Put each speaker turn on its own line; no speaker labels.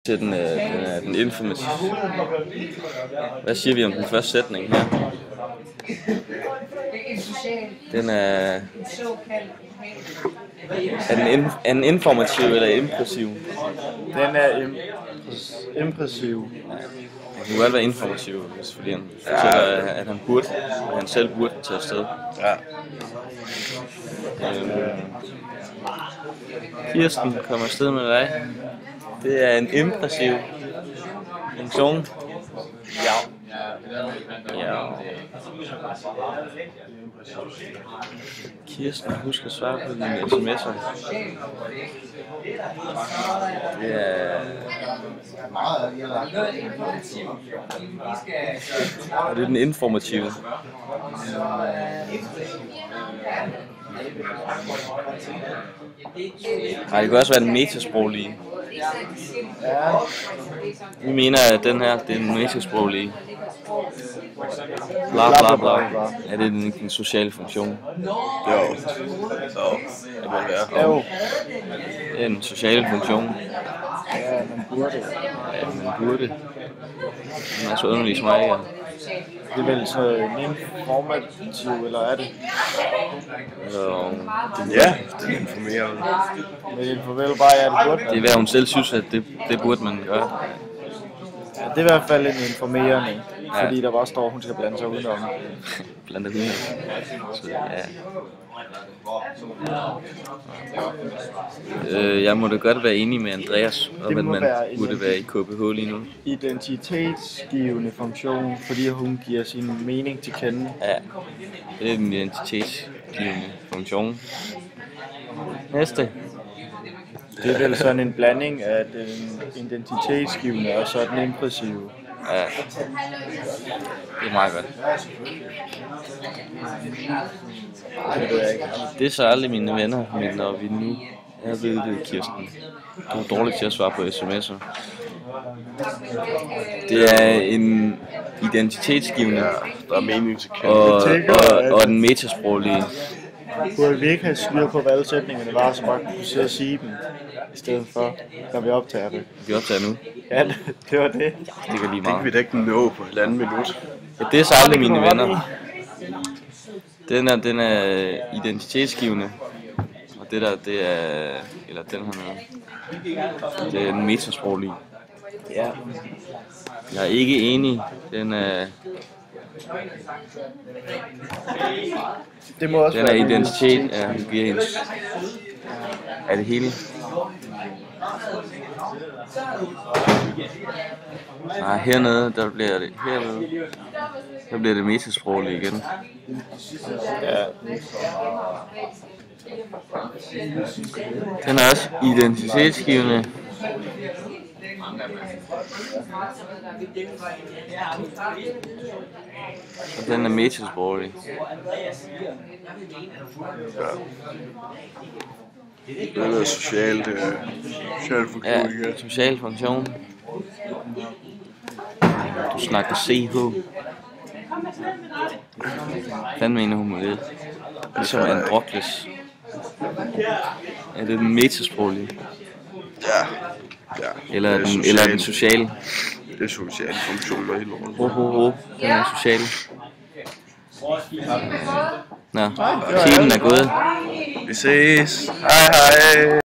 til den er den informative. Hvad siger vi om den første sætning her? Den er den informativ eller impressiv?
Den er impressiv.
Det kan godt være informativ, hvis fordi han fortæller, at han selv burde tage afsted.
Ja.
Kirsten kommer afsted med dig. Det er en impressiv funktion.
Ja.
Kirsten, husk at svare på dine sms'er. Det er... Og det er den informative. Nej, det kan også være den metasproglige.
Ja.
Vi mener, at den her, det er den metasproglige. Bla bla bla. Ja, det er den sociale funktion.
Jo. Det må være. Jo.
Det er en social funktion.
Ja, man burde.
Ja, man burde. Den er så underlig smag, ja.
Det er vel så en informativ, eller er det?
Ja, det informerer.
Men det informerer bare, at det burde.
Det er hvad hun selv synes, at det burde man gøre.
Ja, det er i hvert fald en informerende, fordi der bare står, at hun skal blande sig udenom.
Blande sig så ja. Jeg må da godt være enig med Andreas om, at man burde være i KPH lige nu.
Identitetsgivende funktion, fordi hun giver sin mening til kende.
Ja, det er en identitetsgivende funktion. Næste.
Det er vel sådan en blanding af den identitetsgivende og så den impressive.
Ja, det er meget godt. Det er så aldrig mine venner, men når vi nu... Jeg ved det, Kirsten. Du er dårlig til at svare på sms'er. Det er en identitetsgivende,
der er mening til
kende. Og den metasproglige.
Burde vi ikke have styr på, hvad alle sætningerne var, så bare kunne sidde og sige dem, i stedet for, når vi optager det?
Vi optager nu.
Ja, det var det.
Det kan lige meget.
Det kan vi da ikke nå på 1,5 minut.
Ja, det er så aldrig mine venner. Den er identitetsgivende. Og det der, det er... Eller den her med. Det er en metasproglige.
Ja.
Jeg er ikke enig. Den er...
Det må også
den er identitet, ja, hun giver hendes. Er det hele? Nej, hernede, der bliver det metasproglige igen.
Ja.
Den er også identitetsgivende. Og den er metasproglig.
Det er social funktion.
Ja, social funktion. Du snakker CH. Hvad mener hun med det? Ligesom Androkles. Er det den metasproglige?
Ja.
Eller den sociale?
Det er sociale funktioner hele året.
Den er sociale. Nå, tiden er gået.
Vi ses. Hej hej.